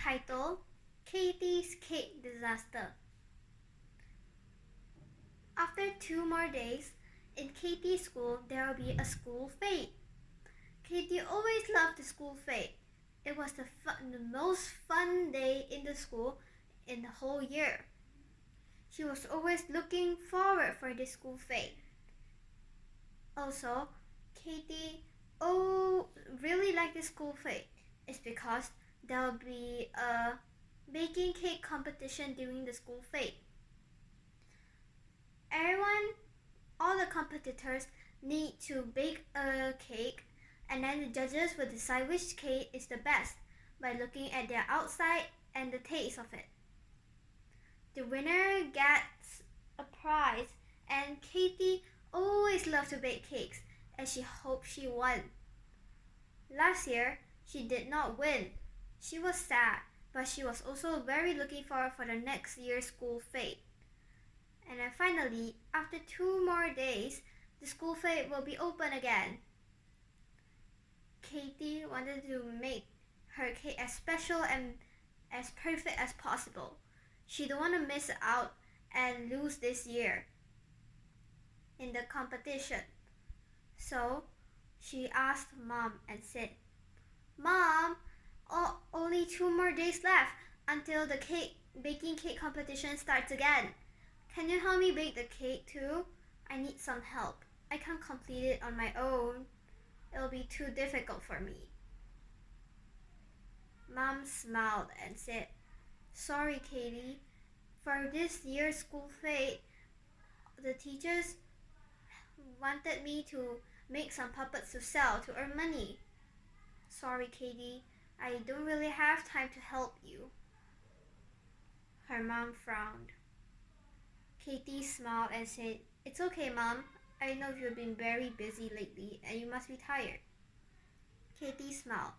Title: Katie's Cake Disaster. After 2 more days, in Katie's school there will be a school fete. Katie always loved the school fete. It was the most fun day in the school in the whole year. She was always looking forward for the school fete. Also, Katie really liked the school fete. It's because there will be a baking cake competition during the school fete. All the competitors need to bake a cake, and then the judges will decide which cake is the best by looking at their outside and the taste of it. The winner gets a prize, and Katie always loved to bake cakes, and she hoped she won. Last year, she did not win. She was sad, but she was also very looking forward for the next year's school fete. And then finally, after 2 more days, the school fete will be open again. Katie wanted to make her cake as special and as perfect as possible. She don't want to miss out and lose this year in the competition. So she asked Mom and said, "Mom, only 2 more days left until the baking cake competition starts again. Can you help me bake the cake too? I need some help. I can't complete it on my own. It'll be too difficult for me." Mom smiled and said, "Sorry, Katie. For this year's school fete, the teachers wanted me to make some puppets to sell to earn money. Sorry, Katie. I don't really have time to help you." Her mom frowned. Katie smiled and said, "It's okay, Mom. I know you've been very busy lately and you must be tired." Katie smiled.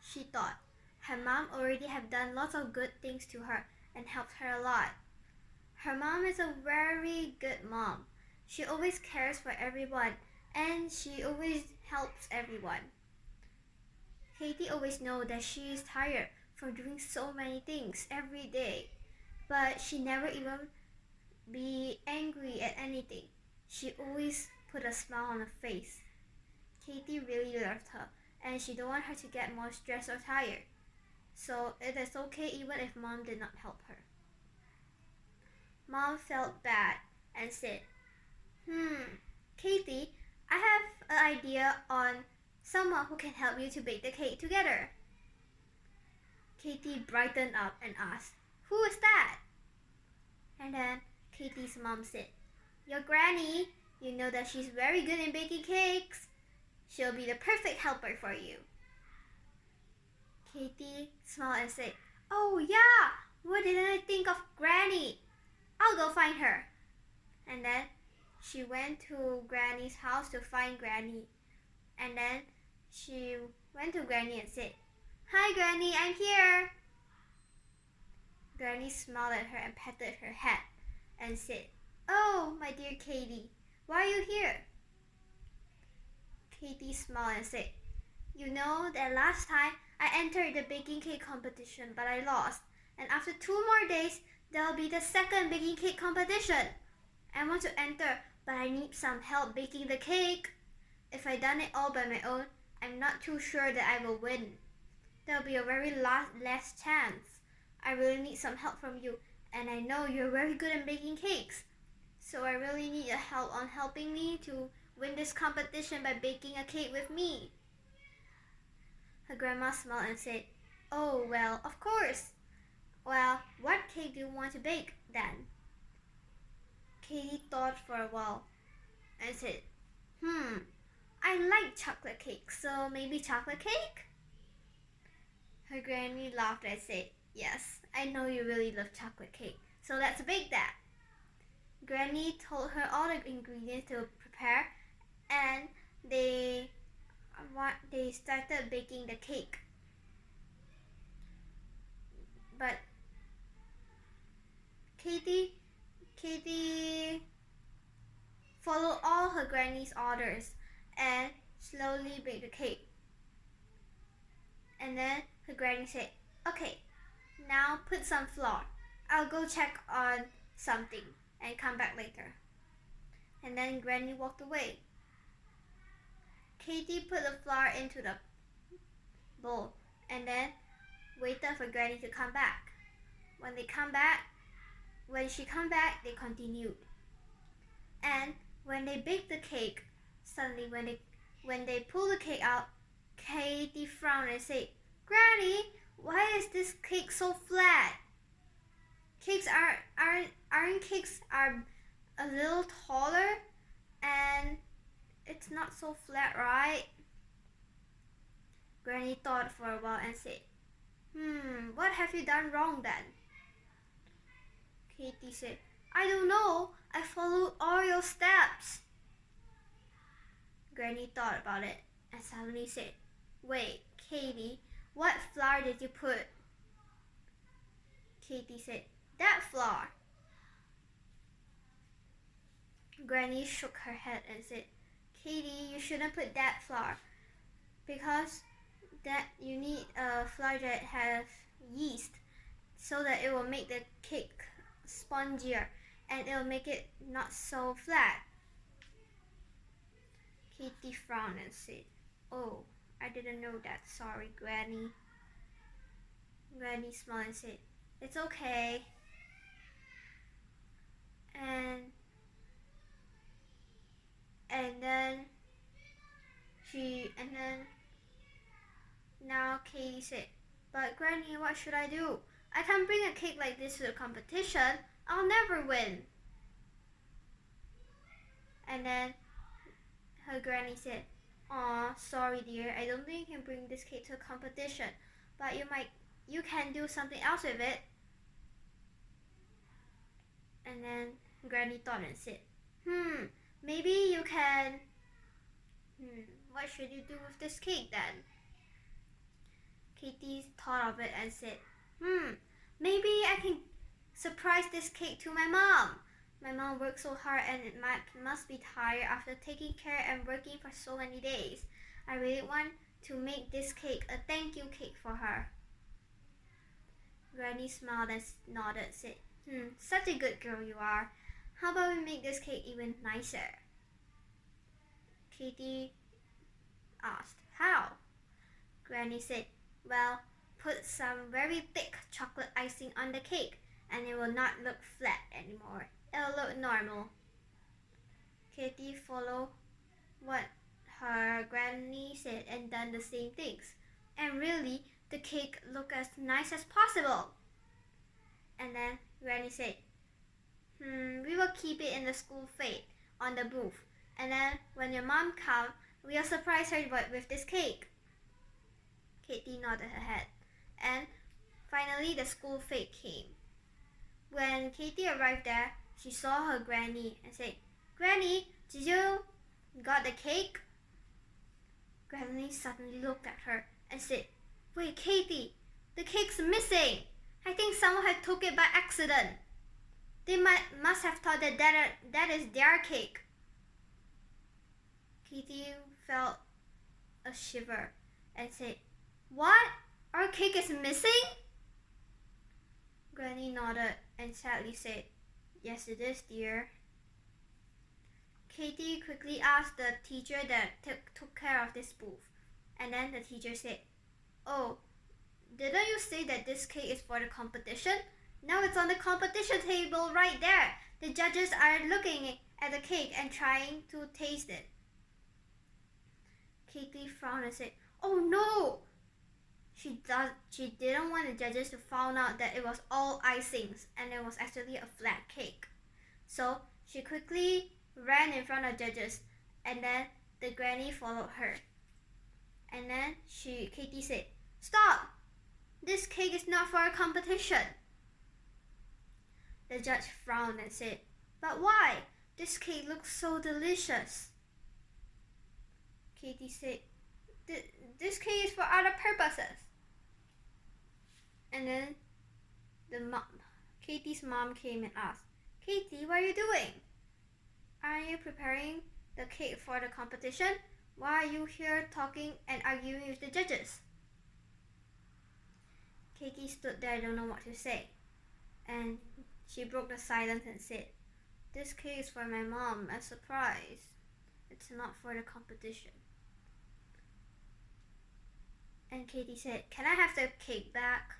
She thought her mom already have done lots of good things to her and helped her a lot. Her mom is a very good mom. She always cares for everyone and she always helps everyone. Katie always knows that she is tired from doing so many things every day, but she never even be angry at anything. She always put a smile on her face. Katie really loved her, and she don't want her to get more stressed or tired. So it is okay even if Mom did not help her. Mom felt bad and said, Katie, I have an idea on someone who can help you to bake the cake together." Katie brightened up and asked, "Who is that?" And then Katie's mom said, "Your granny. You know that she's very good in baking cakes. She'll be the perfect helper for you." Katie smiled and said, "Oh yeah, why didn't I think of Granny? I'll go find her." And then she went to Granny's house to find Granny. And then she went to Granny and said, "Hi Granny, I'm here." Granny smiled at her and patted her head and said, "Oh, my dear Katie, why are you here?" Katie smiled and said, "You know that last time I entered the baking cake competition, but I lost. And after 2 more days, there will be the second baking cake competition. I want to enter, but I need some help baking the cake. If I done it all by my own, I'm not too sure that I will win. There will be a very less chance. I really need some help from you, and I know you're very good at baking cakes. So I really need your help on helping me to win this competition by baking a cake with me." Her grandma smiled and said, "Oh, well, of course. Well, what cake do you want to bake then?" Katie thought for a while and said, I like chocolate cake, so maybe chocolate cake?" Her granny laughed and said, "Yes, I know you really love chocolate cake, so let's bake that." Granny told her all the ingredients to prepare, and they started baking the cake. But Katie followed all her granny's orders and slowly baked the cake. And then her granny said, "Okay, Now put some flour. I'll go check on something and come back later. And then Granny walked away. Katie put the flour into the bowl and then waited for Granny to come back. When she come back, they continued. And when they baked the cake, suddenly when they pulled the cake out, Katie frowned and said, "Granny, why is this cake so flat? Aren't cakes are a little taller, and it's not so flat, right?" Granny thought for a while and said, "What have you done wrong then?" Katie said, "I don't know. I followed all your steps." Granny thought about it and suddenly said, "Wait, Katie, what flour did you put?" Katie said, "That flour." Granny shook her head and said, "Katie, you shouldn't put that flour because that you need a flour that has yeast so that it will make the cake spongier and it will make it not so flat." Katie frowned and said, "Oh, I didn't know that. Sorry, Granny." Granny smiled and said, "It's okay." And then now Katie said, "But Granny, what should I do? I can't bring a cake like this to the competition. I'll never win." And then her Granny said, "Aw, sorry dear, I don't think you can bring this cake to a competition, but you can do something else with it." And then Granny thought and said, "Maybe you can, what should you do with this cake then?" Katie thought of it and said, "Maybe I can surprise this cake to my mom. My mom works so hard and it must be tired after taking care and working for so many days. I really want to make this cake a thank you cake for her." Granny smiled and nodded and said, "Such a good girl you are. How about we make this cake even nicer?" Katie asked, "How?" Granny said, "Well, put some very thick chocolate icing on the cake and it will not look flat anymore. It'll look normal." Katie followed what her Granny said and done the same things. And really, the cake looked as nice as possible. And then Granny said, "We will keep it in the school fete on the booth. And then when your mom comes, we'll surprise her with this cake." Katie nodded her head. And finally the school fete came. When Katie arrived there, she saw her Granny and said, "Granny, did you got the cake?" Granny suddenly looked at her and said, "Wait, Katie, the cake's missing. I think someone had took it by accident. They must have thought that is their cake." Katie felt a shiver and said, "What? Our cake is missing?" Granny nodded and sadly said, "Yes, it is, dear." Katie quickly asked the teacher that took care of this booth, and then the teacher said, "Oh, didn't you say that this cake is for the competition? Now it's on the competition table right there. The judges are looking at the cake and trying to taste it." Katie frowned and said, "Oh no!" She didn't want the judges to find out that it was all icings and it was actually a flat cake. So she quickly ran in front of the judges, and then the Granny followed her. And then Katie said, "Stop! This cake is not for a competition." The judge frowned and said, "But why? This cake looks so delicious." Katie said, "This cake is for other purposes." And then Katie's mom came and asked, "Katie, what are you doing? Are you preparing the cake for the competition? Why are you here talking and arguing with the judges?" Katie stood there, don't know what to say. And she broke the silence and said, "This cake is for my mom, a surprise. It's not for the competition." And Katie said, "Can I have the cake back?"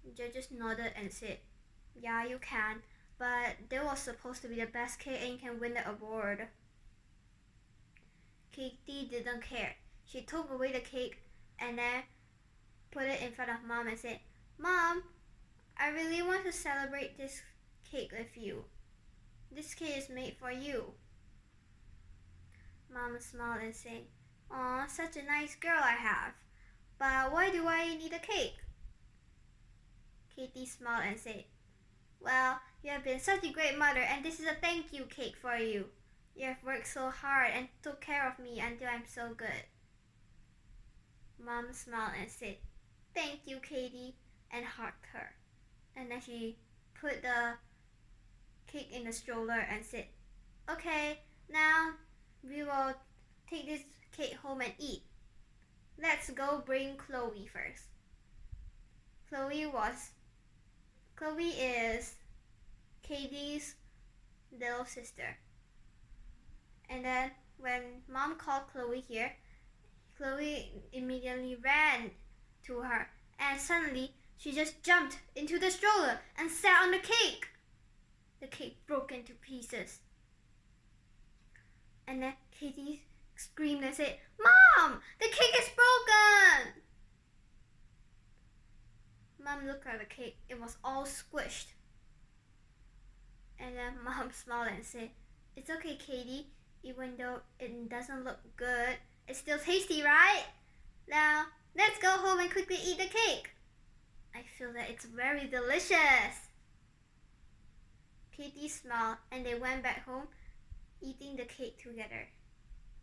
The judges nodded and said, "Yeah, you can, but this was supposed to be the best cake and you can win the award." Katie didn't care. She took away the cake and then put it in front of Mom and said, "Mom, I really want to celebrate this cake with you. This cake is made for you." Mom smiled and said, "Aw, such a nice girl I have. But why do I need a cake?" Katie smiled and said, "Well, you have been such a great mother and this is a thank you cake for you. You have worked so hard and took care of me until I'm so good." Mom smiled and said, "Thank you, Katie," and hugged her. And then she put the cake in the stroller and said, "Okay, now we will take this cake home and eat. Let's go bring Chloe first." Chloe is Katie's little sister. And then when Mom called Chloe here, Chloe immediately ran to her and suddenly she just jumped into the stroller and sat on the cake. The cake broke into pieces. And then Katie screamed and said, "Mom, the cake is broken!" Mom looked at the cake. It was all squished. And then Mom smiled and said, "It's okay, Katie. Even though it doesn't look good, it's still tasty, right? Now, let's go home and quickly eat the cake. I feel that it's very delicious." Katie smiled and they went back home, eating the cake together.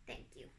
Thank you.